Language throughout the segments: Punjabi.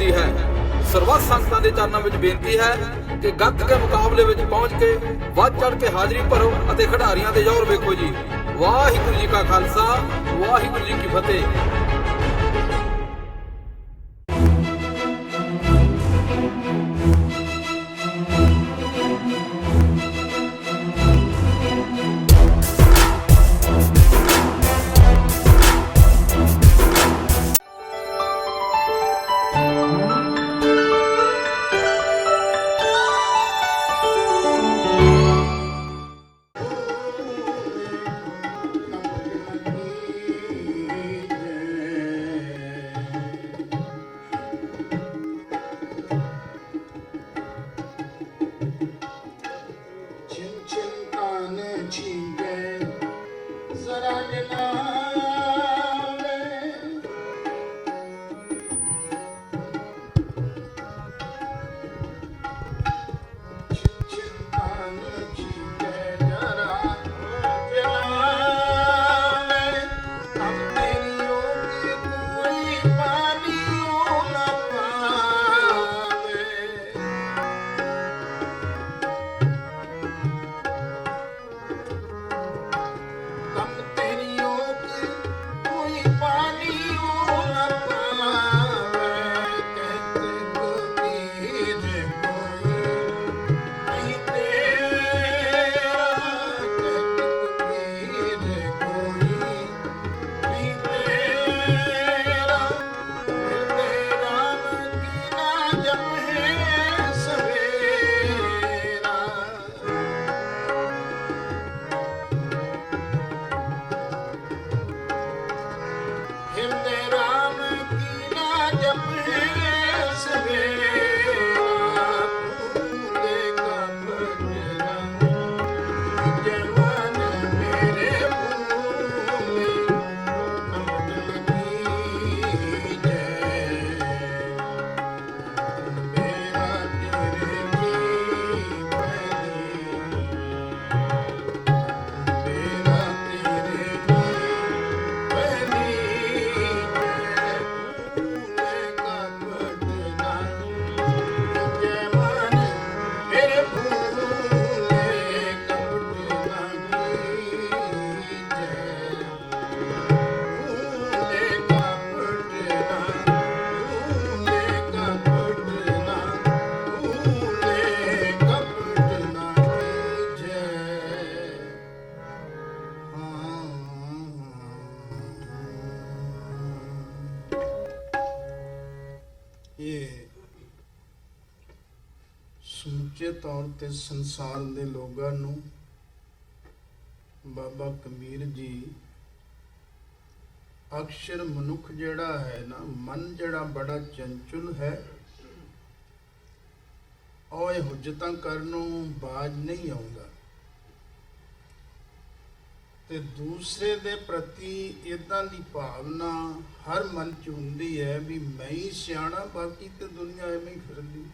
ਹੁੰਦੀ ਹੈ। ਸਰਬੱਤ ਸੰਗਤਾਂ ਦੇ ਚਰਨਾਂ ਵਿੱਚ ਬੇਨਤੀ ਹੈ ਕਿ ਗੱਤਕੇ ਮੁਕਾਬਲੇ ਵਿੱਚ ਪਹੁੰਚ ਕੇ ਵੱਧ ਚੜ ਕੇ ਹਾਜ਼ਰੀ ਭਰੋ ਅਤੇ ਖਿਡਾਰੀਆਂ ਦੇ ਜ਼ੋਰ ਵੇਖੋ ਜੀ। ਵਾਹਿਗੁਰੂ ਜੀ ਕਾ ਖਾਲਸਾ, ਵਾਹਿਗੁਰੂ ਜੀ ਕੀ ਫਤਿਹ। ਸਮੁੱਚੇ ਤੌਰ ਤੇ ਸੰਸਾਰ ਦੇ ਲੋਕਾਂ ਨੂੰ ਬਾਬਾ ਕਬੀਰ ਜੀ ਅਕਸ਼ਰ ਮਨੁੱਖ ਜਿਹੜਾ ਹੈ ਨਾ, ਮਨ ਜਿਹੜਾ ਬੜਾ ਚੰਚਲ ਹੈ, ਉਹ ਇਹ ਹੁਜਤਾਂ ਕਰਨੋਂ ਬਾਜ ਨਹੀਂ ਆਉਂਦਾ ਤੇ ਦੂਸਰੇ ਦੇ ਪ੍ਰਤੀ ਇਦਾਂ ਦੀ ਭਾਵਨਾ ਹਰ ਮਨ 'ਚ ਹੁੰਦੀ ਹੈ ਵੀ ਮੈਂ ਹੀ ਸਿਆਣਾ, ਬਾਕੀ ਤੇ ਦੁਨੀਆ ਐਵੇਂ ਹੀ ਫਿਰਦੀ।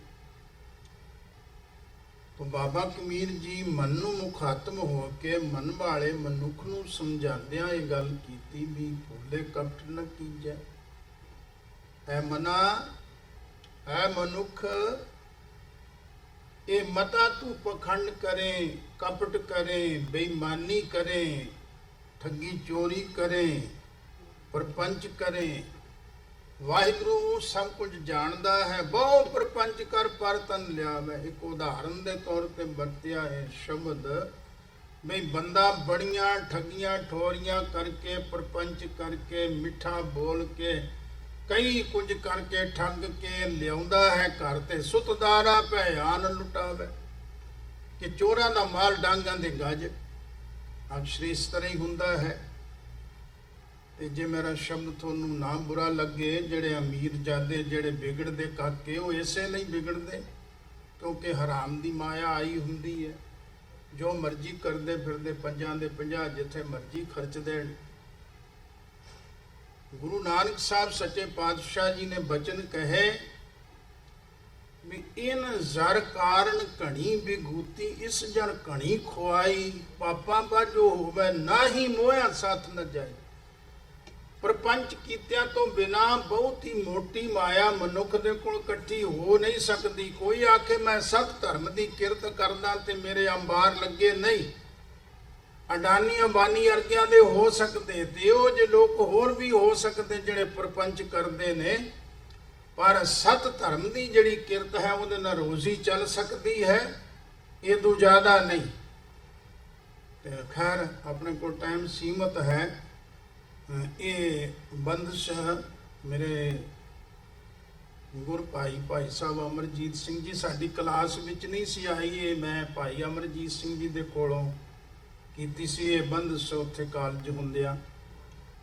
तो बाबा कबीर जी मन नूं मुखातम हो के मन वाले मनुख नूं समझांदियां ये गल कीती भी भुले कपट न कीजै। ऐ मना, ऐ मनुख, ये मता तू पखंड करें, कपट करें, बेईमानी करें, ठगी चोरी करें, परपंच करें। वाहिगुरु सब कुछ जानता है, बहु प्रपंच कर पर तन लियावे। एक उदाहरण के तौर पर वरत्या है शब्द भी बंदा बड़ियां ठगियां ठोरियां करके, प्रपंच करके, मिठा बोल के, कई कुछ करके ठग के लियाउंदा है घर ते सुतदारा भयान लुटावे कि चोरां दा माल डांगां दे गज। अक्सर इस तरह ही हुंदा है। ਤੇ ਜੇ ਮੇਰਾ ਸ਼ਬਦ ਤੁਹਾਨੂੰ ਨਾ ਬੁਰਾ ਲੱਗੇ, ਜਿਹੜੇ ਅਮੀਰ ਜਾਦੇ ਜਿਹੜੇ ਵਿਗੜਦੇ ਕਾਕੇ, ਉਹ ਇਸੇ ਲਈ ਵਿਗੜਦੇ ਕਿਉਂਕਿ ਹਰਾਮ ਦੀ ਮਾਇਆ ਆਈ ਹੁੰਦੀ ਹੈ। ਜੋ ਮਰਜ਼ੀ ਕਰਦੇ ਫਿਰਦੇ, ਪੰਜਾਂ ਦੇ 50 ਜਿੱਥੇ ਮਰਜ਼ੀ ਖਰਚਦੇ। ਗੁਰੂ ਨਾਨਕ ਸਾਹਿਬ ਸੱਚੇ ਪਾਤਸ਼ਾਹ ਜੀ ਨੇ ਬਚਨ ਕਹੇ ਵੀ ਇਨ ਜ਼ਰ ਕਾਰਨ ਘਣੀ ਵਿਗੂਤੀ, ਇਸ ਜਨ ਘਣੀ ਖੁਆਈ, ਪਾਪਾਂ ਬਾਝੋ ਹੋਵੇ ਨਾਹੀ ਮੋਹਿਆ ਸਾਥ ਨ ਜਾਏ। ਪ੍ਰਪੰਚ ਕੀਤਿਆਂ ਤੋਂ ਬਿਨਾ ਬਹੁਤ ਹੀ ਮੋਟੀ ਮਾਇਆ ਮਨੁੱਖ ਦੇ ਕੋਲ ਇਕੱਠੀ ਹੋ ਨਹੀਂ ਸਕਦੀ। ਕੋਈ ਆਖੇ ਮੈਂ ਸਤ ਧਰਮ ਦੀ ਕਿਰਤ ਕਰਦਾ ਤੇ ਮੇਰੇ ਅੰਬਾਰ ਲੱਗੇ, ਨਹੀਂ। ਅਡਾਨੀ ਅੰਬਾਨੀ ਵਰਗਿਆਂ ਦੇ ਹੋ ਸਕਦੇ, ਤੇ ਉਹ ਜੇ ਲੋਕ ਹੋਰ ਵੀ ਹੋ ਸਕਦੇ ਜਿਹੜੇ ਪ੍ਰਪੰਚ ਕਰਦੇ ਨੇ, ਪਰ ਸਤ ਧਰਮ ਦੀ ਜਿਹੜੀ ਕਿਰਤ ਹੈ ਉਹਦੇ ਨਾਲ ਰੋਜ਼ੀ ਚੱਲ ਸਕਦੀ ਹੈ, ਇਹ ਤੋਂ ਜ਼ਿਆਦਾ ਨਹੀਂ। ਤੇ ਖੈਰ ਆਪਣੇ ਕੋਲ ਟਾਈਮ ਸੀਮਤ ਹੈ। ਇਹ ਬੰਦਸ਼ ਮੇਰੇ ਗੁਰ ਭਾਈ ਸਾਹਿਬ ਅਮਰਜੀਤ ਸਿੰਘ ਜੀ ਸਾਡੀ ਕਲਾਸ ਵਿੱਚ ਨਹੀਂ ਸੀ ਆਈ, ਇਹ ਮੈਂ ਭਾਈ ਅਮਰਜੀਤ ਸਿੰਘ ਜੀ ਦੇ ਕੋਲੋਂ ਕੀਤੀ ਸੀ ਇਹ ਬੰਦਸ਼ ਉੱਥੇ ਕਾਲਜ ਹੁੰਦਿਆਂ।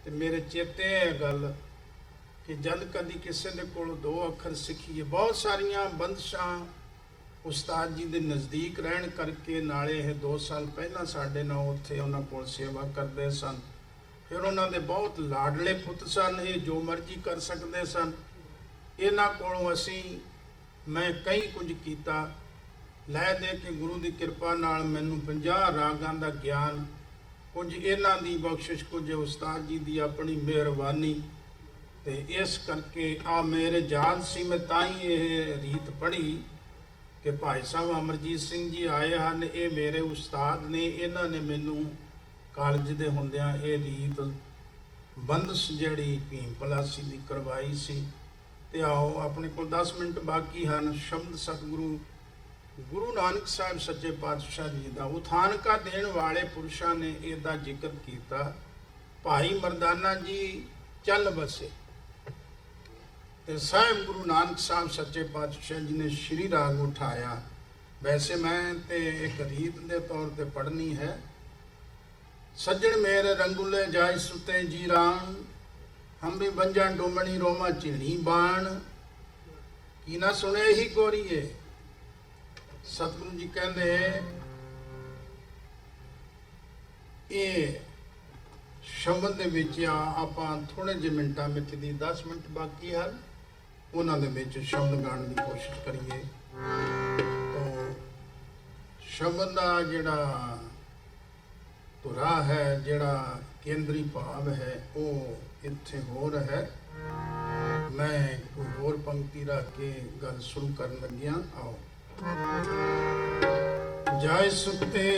ਤੇ ਮੇਰੇ ਚੇਤੇ ਹੈ ਗੱਲ ਕਿ ਜਦ ਕਦੀ ਕਿਸੇ ਦੇ ਕੋਲ 2 ਅੱਖਰ ਸਿੱਖੀਏ, ਬਹੁਤ ਸਾਰੀਆਂ ਬੰਦਸ਼ਾਂ ਉਸਤਾਦ ਜੀ ਦੇ ਨਜ਼ਦੀਕ ਰਹਿਣ ਕਰਕੇ, ਨਾਲੇ ਇਹ 2 ਸਾਲ ਪਹਿਲਾਂ ਸਾਡੇ ਨਾਲ ਉੱਥੇ ਉਹਨਾਂ ਕੋਲ ਸੇਵਾ ਕਰਦੇ ਸਨ। ਫਿਰ ਉਹਨਾਂ ਦੇ ਬਹੁਤ ਲਾਡਲੇ ਪੁੱਤ ਸਨ, ਇਹ ਜੋ ਮਰਜ਼ੀ ਕਰ ਸਕਦੇ ਸਨ। ਇਹਨਾਂ ਕੋਲੋਂ ਮੈਂ ਕਈ ਕੁਝ ਕੀਤਾ, ਲੈ ਦੇ ਕੇ ਗੁਰੂ ਦੀ ਕਿਰਪਾ ਨਾਲ ਮੈਨੂੰ 50 ਰਾਗਾਂ ਦਾ ਗਿਆਨ, ਕੁਝ ਇਹਨਾਂ ਦੀ ਬਖਸ਼ਿਸ਼, ਕੁਝ ਉਸਤਾਦ ਜੀ ਦੀ ਆਪਣੀ ਮਿਹਰਬਾਨੀ। ਤੇ ਇਸ ਕਰਕੇ ਆ ਮੇਰੇ ਯਾਦ ਸੀ, ਮੈਂ ਤਾਂ ਹੀ ਇਹ ਰੀਤ ਪੜ੍ਹੀ ਕਿ ਭਾਈ ਸਾਹਿਬ ਅਮਰਜੀਤ ਸਿੰਘ ਜੀ ਆਏ ਹਨ, ਇਹ ਮੇਰੇ ਉਸਤਾਦ ਨੇ, ਇਹਨਾਂ ਨੇ ਮੈਨੂੰ ਕਾਲਜ ਦੇ ਹੁੰਦਿਆਂ ਇਹ ਰੀਤ ਬੰਦਸ਼ ਜਿਹੜੀ ਭੀਮ ਪਲਾਸੀ ਦੀ ਕਰਵਾਈ ਸੀ। ਤੇ ਆਓ ਆਪਣੇ ਕੋਲ 10 ਮਿੰਟ ਬਾਕੀ ਹਨ। ਸ਼ਬਦ ਸਤਿਗੁਰੂ ਗੁਰੂ ਨਾਨਕ ਸਾਹਿਬ ਸੱਚੇ ਪਾਤਸ਼ਾਹ ਜੀ ਦਾ ਉਥਾਨਕਾ ਦੇਣ ਵਾਲੇ ਪੁਰਸ਼ਾਂ ਨੇ ਇਹਦਾ ਜ਼ਿਕਰ ਕੀਤਾ। ਭਾਈ ਮਰਦਾਨਾ ਜੀ ਚੱਲ ਬਸੇ ਤੇ ਸਾਹਿਬ ਗੁਰੂ ਨਾਨਕ ਸਾਹਿਬ ਸੱਚੇ ਪਾਤਸ਼ਾਹ ਜੀ ਨੇ ਸ਼੍ਰੀ ਰਾਗ ਉਠਾਇਆ। ਵੈਸੇ ਮੈਂ ਤੇ ਇੱਕ ਰੀਤ ਦੇ ਤੌਰ ਤੇ ਪੜ੍ਹਨੀ ਹੈ। ਸੱਜਣ ਮੇਰੇ ਰੰਗੁਲੇ ਜਾਇ ਸੁਤੇ ਜੀਰਾਨ, ਹਮ ਵੀ ਬੰਜਾਂ ਡੋਮਣੀ ਰੋਮਾ ਝਿੜੀ ਬਾਣ, ਕੀ ਨਾ ਸੁਣੇ ਹੀ ਗੋਰੀਏ। ਸਤਿਗੁਰੂ ਜੀ ਕਹਿੰਦੇ ਇਹ ਸ਼ਬਦ ਦੇ ਵਿੱਚ ਆਪਾਂ ਥੋੜੇ ਜਿਹੇ ਮਿੰਟਾਂ ਵਿੱਚ ਦੀ 10 ਮਿੰਟ ਬਾਕੀ ਹਨ, ਉਹਨਾਂ ਦੇ ਵਿੱਚ ਸ਼ਬਦ ਗਾਉਣ ਦੀ ਕੋਸ਼ਿਸ਼ ਕਰੀਏ। ਤਾਂ ਸ਼ਬਦ ਦਾ ਜਿਹੜਾ ਧੁਰਾ ਹੈ, ਜਿਹੜਾ ਕੇਂਦਰੀ ਭਾਵ ਹੈ, ਉਹ ਇੱਥੇ ਹੋਰ ਹੈ। ਮੈਂ ਕੋਈ ਹੋਰ ਪੰਕਤੀ ਰੱਖ ਕੇ ਗੱਲ ਸ਼ੁਰੂ ਕਰਨ ਲੱਗਿਆ। ਆਓ। ਜਾਇ ਸੁਤੇ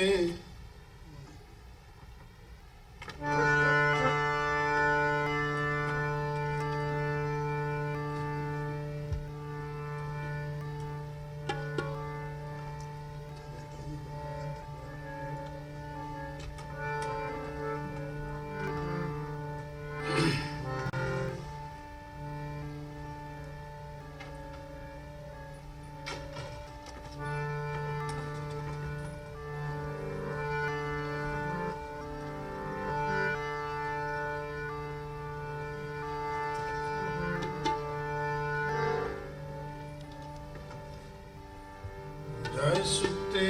ਸੁਤੇ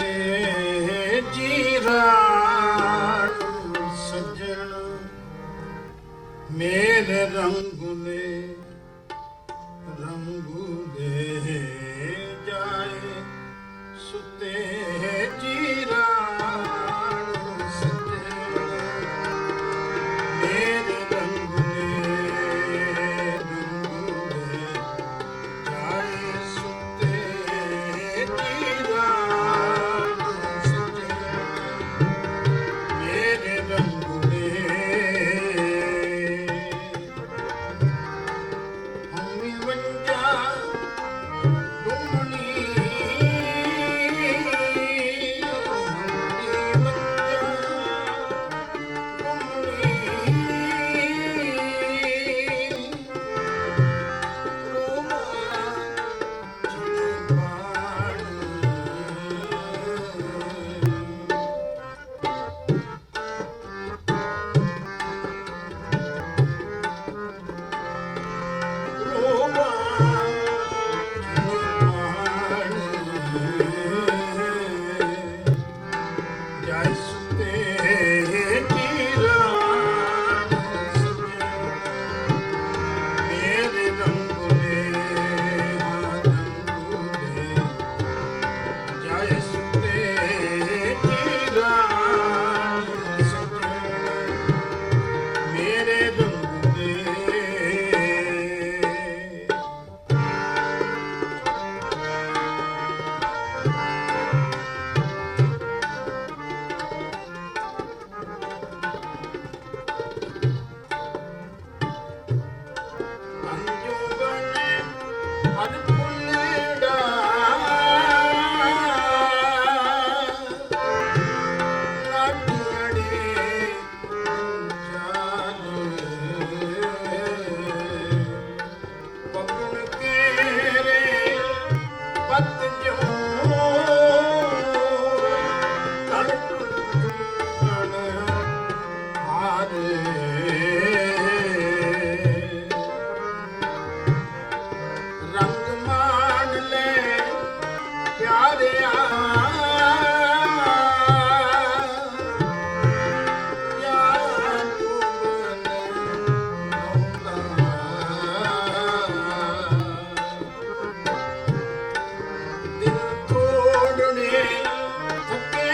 ਜੀਰਾਨ, ਸੱਜਣ ਮੇਰੇ ਰੰਗੁਲੇ ਜਾਏ ਸੁਤੇ ਜੀਰਾਨ, ਸੱਜਣ ਮੇਰੇ ਰੰਗੁਲੇ ਜਾਏ ਸੁਤੇ ਹਰ ਪੁੱਲੜਾ ਨਾਟੜੇ ਜਾਨ ਪਗਨ ਕੇਰੇ ਪਤ ਜੋ ਰੰਗ ਮਾਣ ਲੈ ਪਿਆਰਿਆ ਯਾਰ ਤੁਮਨ ਦਿਲ ਤੋੜਨੇ ਥਕੇ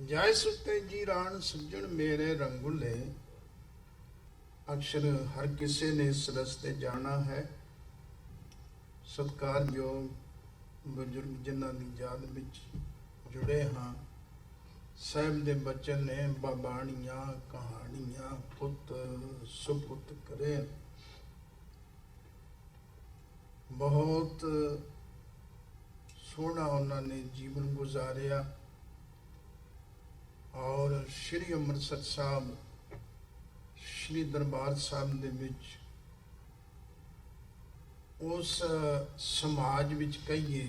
ਜੈ ਸੁਤੇ ਜੀ ਰਾਣ ਸੁਜਣ ਮੇਰੇ ਰੰਗੁਲੇ ਅਕਸਰ ਹਰ ਕਿਸੇ ਨੇ ਇਸ ਰਸਤੇ ਜਾਣਾ ਹੈ। ਸਤਿਕਾਰਯੋਗ ਬਜ਼ੁਰਗ ਜਿਨ੍ਹਾਂ ਦੀ ਯਾਦ ਵਿੱਚ ਜੁੜੇ ਹਾਂ, ਸਾਹਿਬ ਦੇ ਬਚਨ ਨੇ, ਬਾਬਾਣੀਆਂ ਕਹਾਣੀਆਂ ਪੁੱਤ ਸੁਪੁੱਤ ਕਰੇ। ਬਹੁਤ ਸੋਹਣਾ ਉਹਨਾਂ ਨੇ ਜੀਵਨ ਗੁਜ਼ਾਰਿਆ ਔਰ ਸ਼੍ਰੀ ਅੰਮ੍ਰਿਤਸਰ ਸਾਹਿਬ, ਸ਼੍ਰੀ ਦਰਬਾਰ ਸਾਹਿਬ ਦੇ ਵਿੱਚ ਉਸ ਸਮਾਜ ਵਿੱਚ ਕਹੀਏ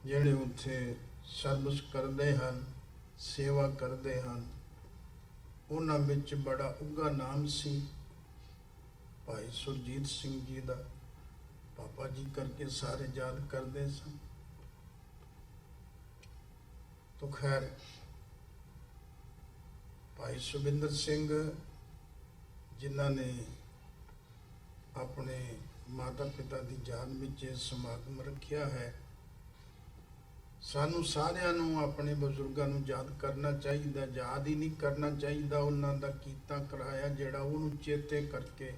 ਜਿਹੜੇ ਉੱਥੇ ਸਰਵਿਸ ਕਰਦੇ ਹਨ, ਸੇਵਾ ਕਰਦੇ ਹਨ, ਉਹਨਾਂ ਵਿੱਚ ਬੜਾ ਉੱਘਾ ਨਾਮ ਸੀ ਭਾਈ ਸੁਰਜੀਤ ਸਿੰਘ ਜੀ ਦਾ। ਪਾਪਾ ਜੀ ਕਰਕੇ ਸਾਰੇ ਯਾਦ ਕਰਦੇ ਸਨ। तो खैर भाई सुबिंदर सिंह जिन्हों ने अपने माता पिता की याद में समागम रखा है, सानू सारिਆਂ ਨੂੰ अपने बजुर्गों ਨੂੰ याद करना चाहिए, याद ही नहीं करना चाहिए। उन्हों का कीता कराया ਜਿਹੜਾ ਉਹਨੂੰ ਚੇਤੇ करके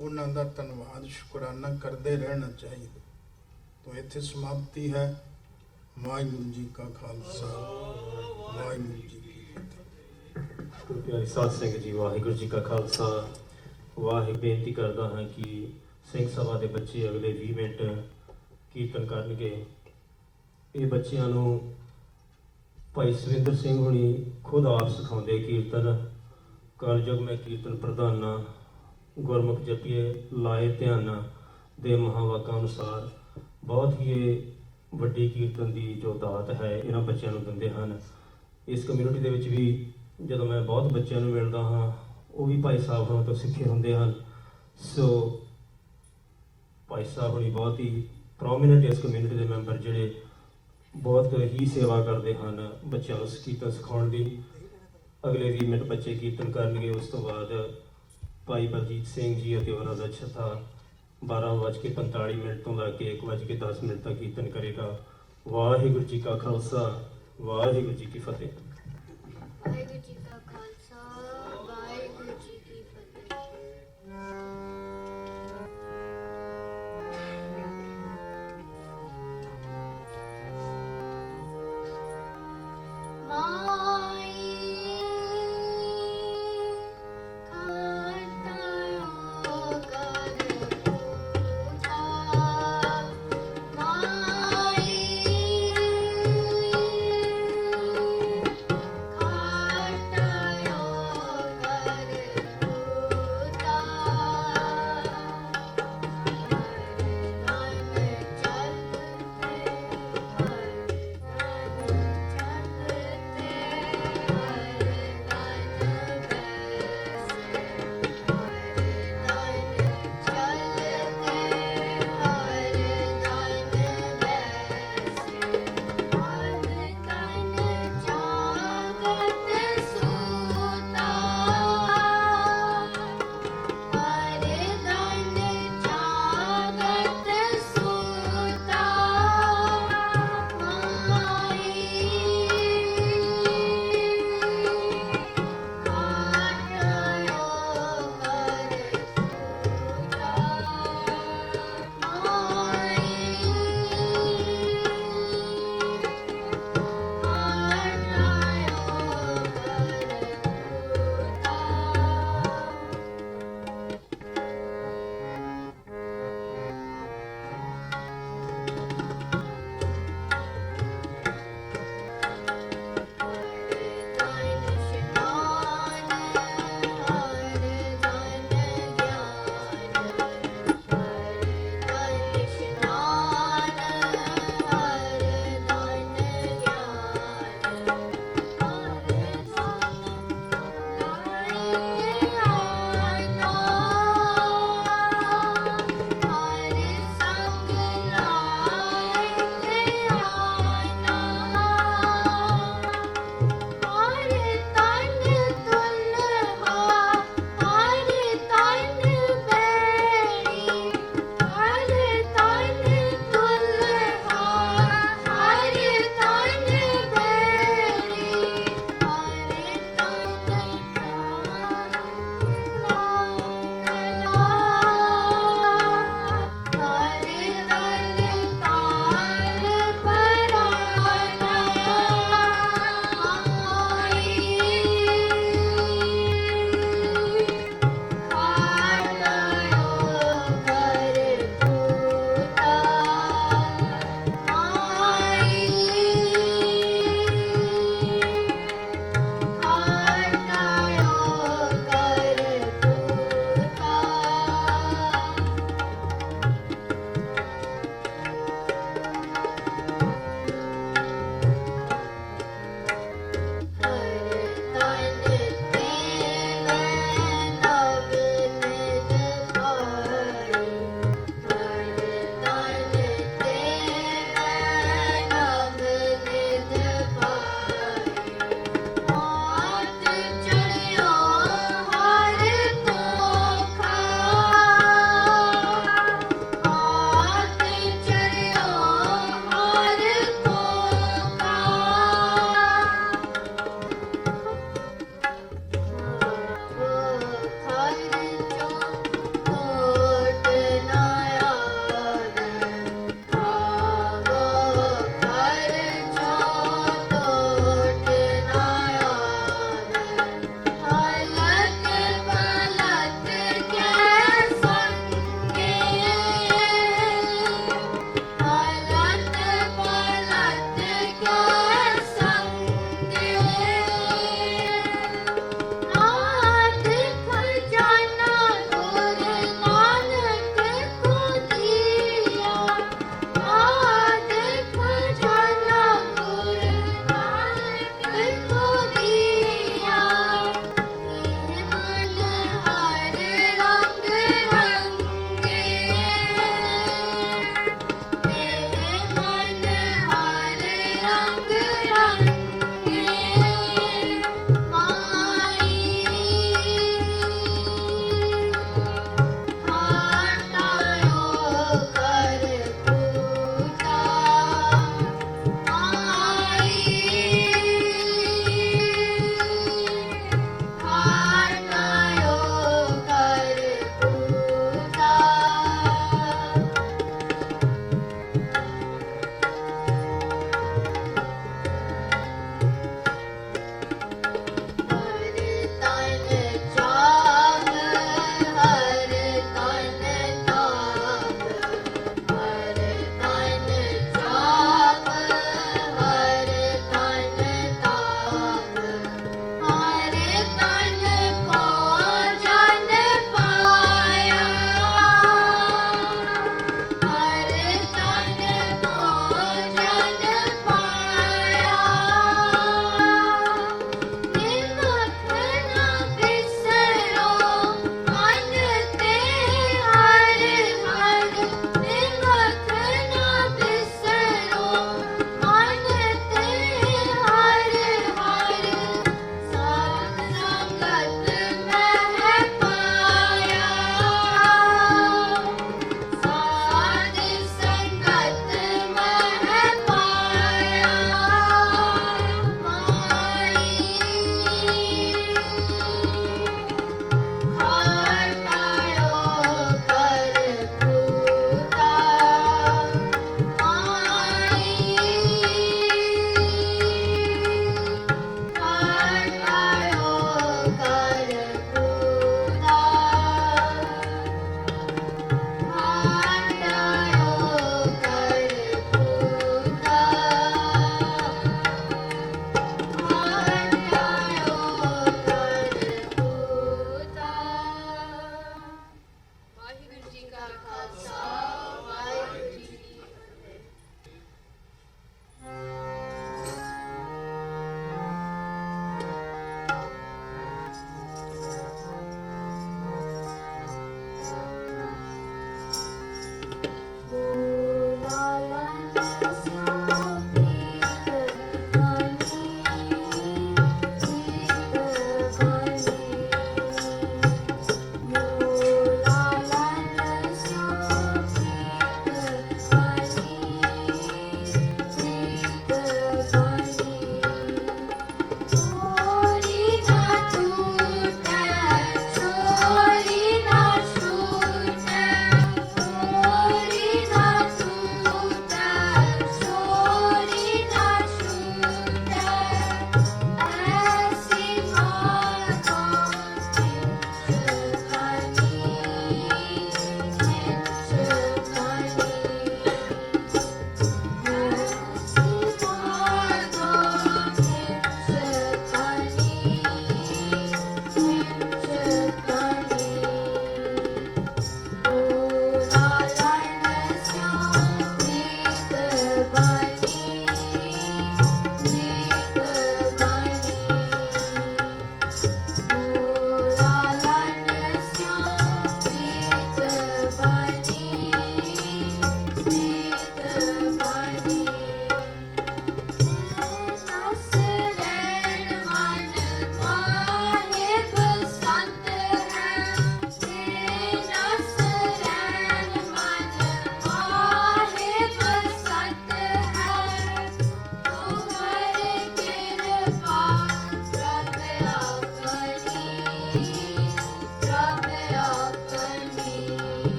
उन्हों का धन्यवाद शुकराना करते रहना चाहिए। तो इत्थे समाप्ति है। वाहिगुरू जी का खालसा, वाहिगुरू जी की फतेह। प्यारे साध संगत जी, वाहिगुरू जी का खालसा वाहिगुरू। बेनती करता हाँ कि सिंह सभा के बच्चे अगले 20 मिनट कीर्तन करनगे। ये बच्चों को भाई सुविंदर सिंह हुणी खुद आप सिखाते कीर्तन। कलयुग में कीर्तन प्रधाना, गुरमुख जपिए लाए ध्याना दे महावाका अनुसार बहुत ही ਵੱਡੀ ਕੀਰਤਨ ਦੀ ਜੋ ਦਾਤ ਹੈ ਇਹਨਾਂ ਬੱਚਿਆਂ ਨੂੰ ਦਿੰਦੇ ਹਨ। ਇਸ ਕਮਿਊਨਿਟੀ ਦੇ ਵਿੱਚ ਵੀ ਜਦੋਂ ਮੈਂ ਬਹੁਤ ਬੱਚਿਆਂ ਨੂੰ ਮਿਲਦਾ ਹਾਂ, ਉਹ ਵੀ ਭਾਈ ਸਾਹਿਬ ਹੋਰਾਂ ਤੋਂ ਸਿੱਖੇ ਹੁੰਦੇ ਹਨ। ਸੋ ਭਾਈ ਸਾਹਿਬ ਹੋਣੀ ਬਹੁਤ ਹੀ ਪ੍ਰੋਮੀਨੈਂਟ ਇਸ ਕਮਿਊਨਿਟੀ ਦੇ ਮੈਂਬਰ ਜਿਹੜੇ ਬਹੁਤ ਹੀ ਸੇਵਾ ਕਰਦੇ ਹਨ ਬੱਚਿਆਂ ਨੂੰ ਕੀਰਤਨ ਸਿਖਾਉਣ ਦੀ। ਅਗਲੇ 20 ਮਿੰਟ ਬੱਚੇ ਕੀਰਤਨ ਕਰਨਗੇ। ਉਸ ਤੋਂ ਬਾਅਦ ਭਾਈ ਬਲਜੀਤ ਸਿੰਘ ਜੀ ਅਤੇ ਉਹਨਾਂ ਦਾ ਛੱਥਾ 12:45 ਤੋਂ ਲੈ ਕੇ 1:10 ਤੱਕ ਕੀਰਤਨ ਕਰੇਗਾ। ਵਾਹਿਗੁਰੂ ਜੀ ਕਾ ਖਾਲਸਾ, ਵਾਹਿਗੁਰੂ ਜੀ ਕੀ ਫਤਿਹ। ਵਾਹਿਗੁਰੂ ਜੀ ਕਾ ਖਾਲਸਾ, ਵਾਹਿਗੁਰੂ ਜੀ ਕੀ ਫਤਿਹ। Thank you.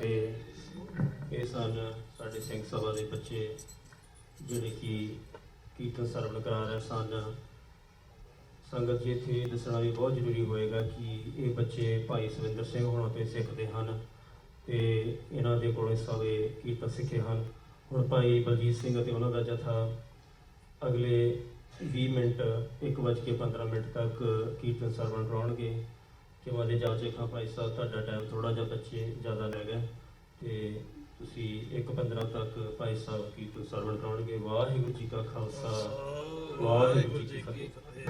ਤੇ ਇਹ ਸਨ ਸਾਡੇ ਸਿੰਘ ਸਭਾ ਦੇ ਬੱਚੇ ਜਿਹੜੇ ਕਿ ਕੀਰਤਨ ਸਰਵਣ ਕਰਾ ਰਹੇ ਸਨ। ਸੰਗਤ ਜੀ ਇੱਥੇ ਦੱਸਣਾ ਵੀ ਬਹੁਤ ਜ਼ਰੂਰੀ ਹੋਏਗਾ ਕਿ ਇਹ ਬੱਚੇ ਭਾਈ ਸਵਿੰਦਰ ਸਿੰਘ ਹੋਣਾ ਤੋਂ ਸਿੱਖਦੇ ਹਨ ਤੇ ਇਹਨਾਂ ਦੇ ਕੋਲੋਂ ਸਾਰੇ ਕੀਰਤਨ ਸਿੱਖੇ ਹਨ। ਹੁਣ ਭਾਈ ਬਲਜੀਤ ਸਿੰਘ ਅਤੇ ਉਹਨਾਂ ਦਾ ਜਥਾ ਅਗਲੇ 20 ਮਿੰਟ 1:15 ਤੱਕ ਕੀਰਤਨ ਸਰਵਣ ਕਰਾਉਣਗੇ। ਕਿ ਵਾਲੇ ਜਾ ਚੇਖਾਂ ਭਾਈ ਸਾਹਿਬ ਤੁਹਾਡਾ ਟਾਈਮ ਥੋੜ੍ਹਾ ਜਿਹਾ ਬੱਚੇ ਜ਼ਿਆਦਾ ਰਹਿ ਗਿਆ ਤੇ ਤੁਸੀਂ 1:15 ਤੱਕ ਭਾਈ ਸਾਹਿਬ ਕੀਰਤਨ ਸਰਵਣ ਕਰਾਉਣਗੇ। ਵਾਹਿਗੁਰੂ ਜੀ ਕਾ ਖਾਲਸਾ, ਵਾਹਿਗੁਰੂ ਜੀ ਕੀ ਫਤਿਹ।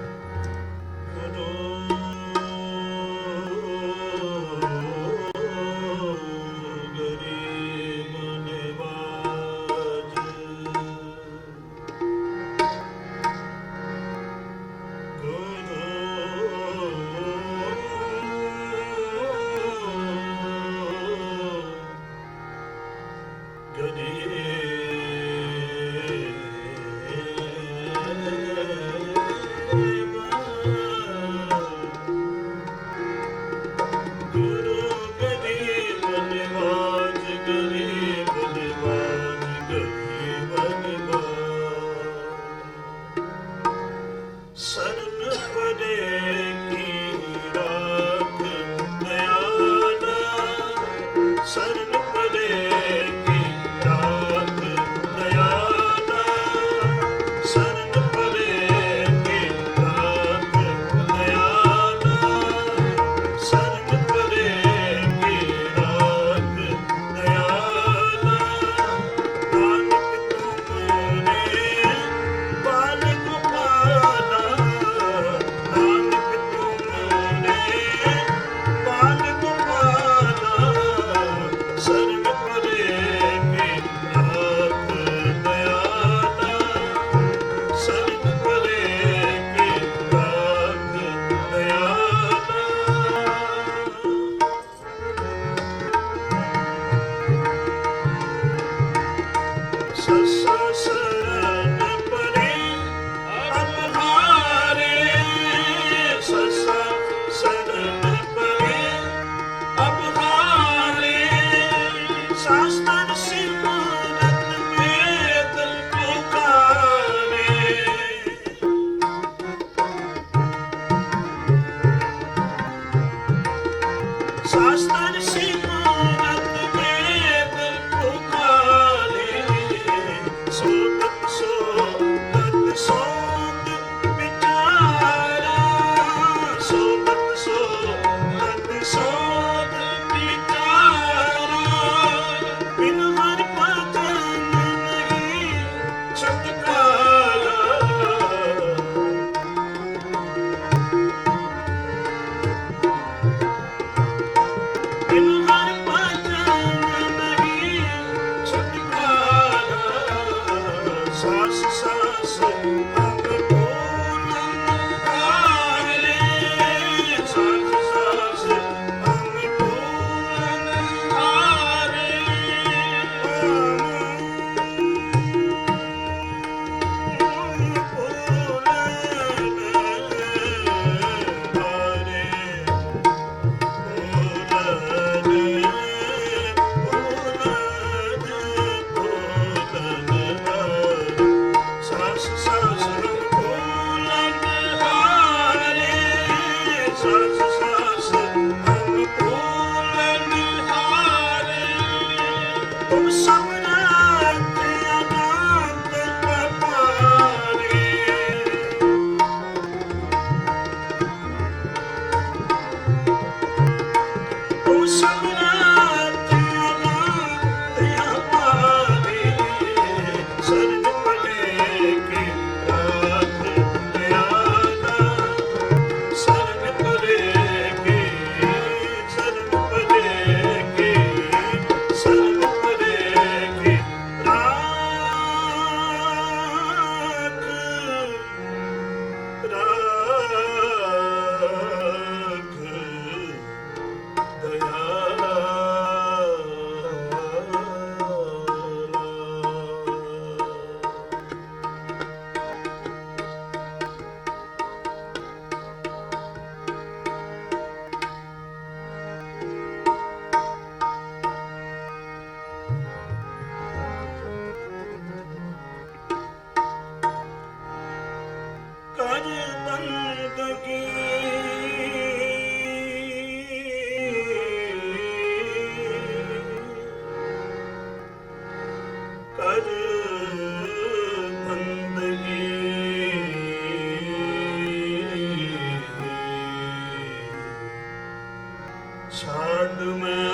ਛੱਡ ਮੈਂ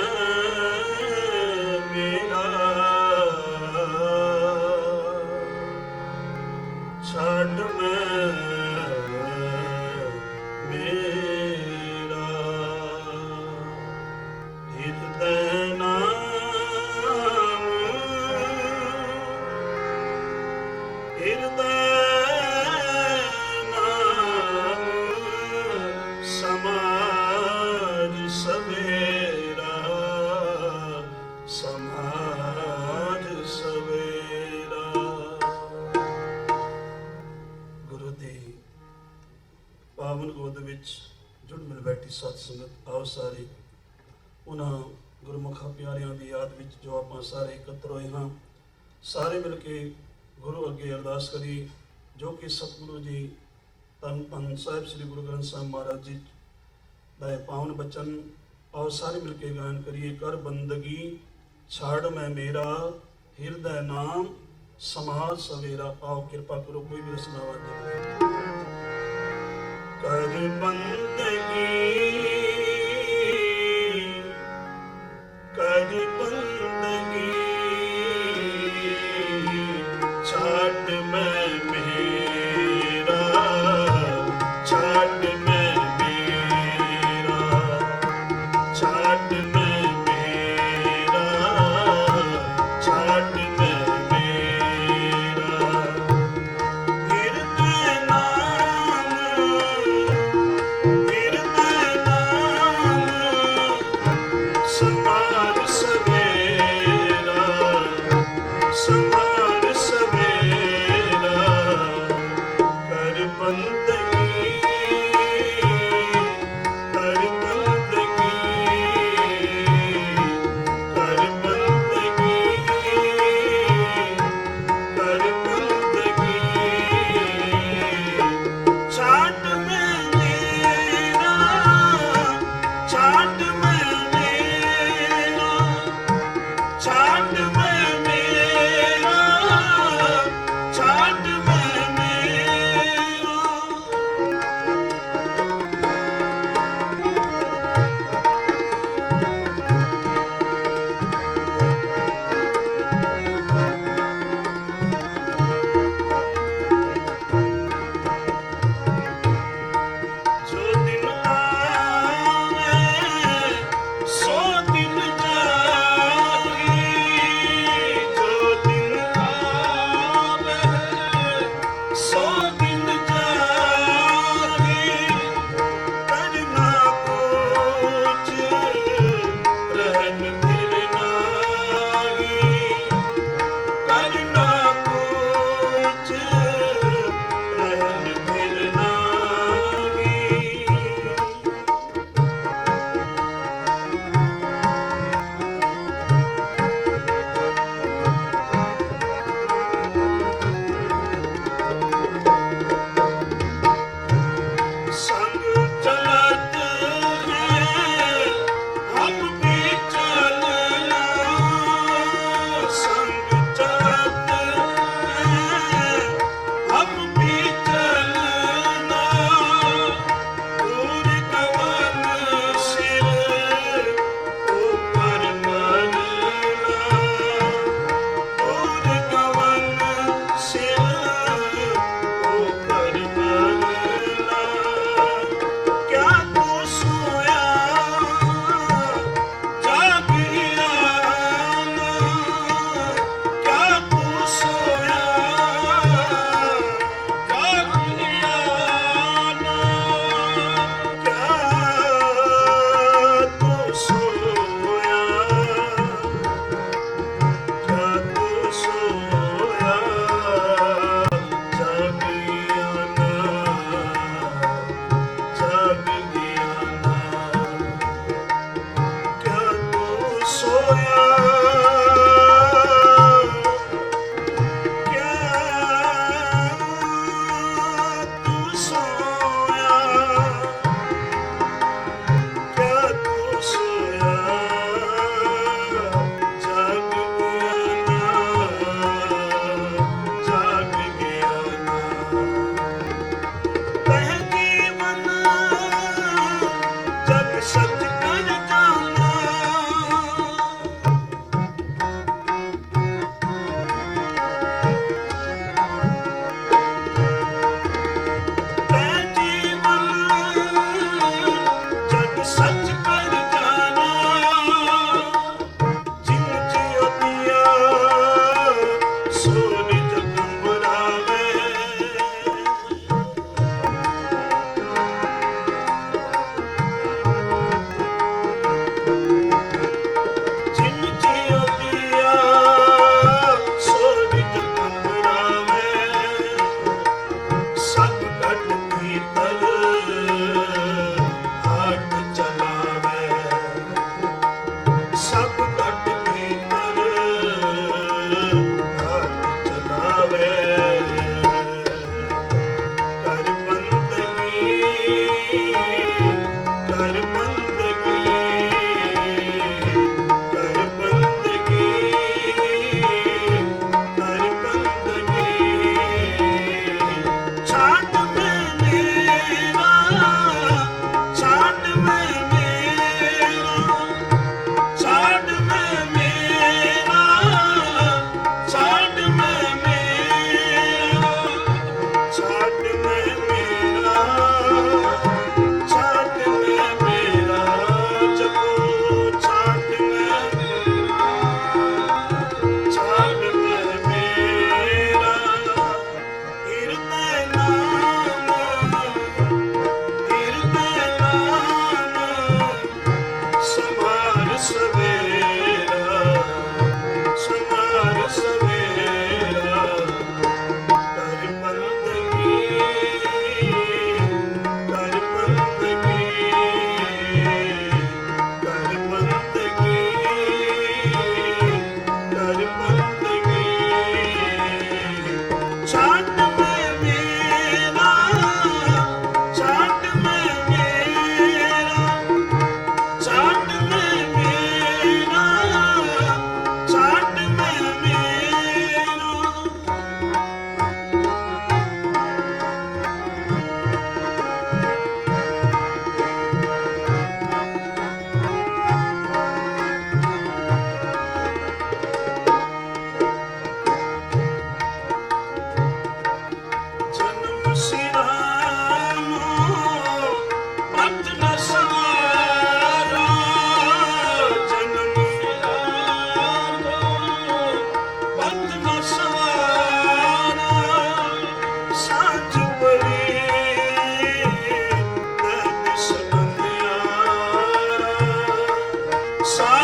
ਮੇਰਾ ਛੱਡ ਮੈਂ ਮੇਰਾ ਹਿਰਦੈ ਨਾਮ ਹਿਰਦੈ ਨਾਮ ਸਮਾਜ ਸਵੇਰਾ ਸਮਾਜ ਸਵੇਰਾ। ਗੁਰੂ ਦੀ ਪਾਵਨ ਗੋਦ ਵਿੱਚ ਜੁੜ ਮਿਲ ਬੈਠੀ ਸਤ ਸੰਗਤ, ਆਓ ਸਾਰੇ ਉਹਨਾਂ ਗੁਰਮੁਖਾਂ ਪਿਆਰਿਆਂ ਦੀ ਯਾਦ ਵਿੱਚ ਜੋ ਆਪਾਂ ਸਾਰੇ ਇਕੱਤਰ ਹੋਏ ਹਾਂ, ਸਾਰੇ ਮਿਲ ਕੇ ਗੁਰੂ ਅੱਗੇ ਅਰਦਾਸ ਕਰੀ ਜੋ ਕਿ ਸਤਿਗੁਰੂ ਜੀ ਧੰਨ ਧੰਨ ਸਾਹਿਬ ਸ੍ਰੀ ਗੁਰੂ ਗ੍ਰੰਥ ਸਾਹਿਬ ਮਹਾਰਾਜ ਜੀ ਦਾ ਇਹ ਪਾਵਨ ਬਚਨ ਆਓ ਸਾਰੇ ਮਿਲ ਕੇ ਗਾਇਨ ਕਰੀਏ। ਕਰ ਬੰਦਗੀ ਛਾੜ ਮੈਂ ਮੇਰਾ ਹਿਰਦੈ ਨਾਮ ਸਮਾਜ ਸਵੇਰਾ। ਆਓ ਕਿਰਪਾ ਕਰੋ ਕੋਈ ਵੀ ਰਸਨਾ ਵਾਜੇ। ਕਰ ਬੰਦਗੀ ਕਰ ਬੰਦਗੀ ਛੱਡ ਮੈਂ ਮੇਰਾ ਛੱਡ ਮੈਂ ਮੇਰਾ ਛੱਡ ਮੈਂ ਮੇਰਾ ਛੱਡ ਮੈਂ ਮੇਰਾ ਹਿਰਦੈ ਨਾਮ ਹਿਰਦੈ ਨਾਮ सा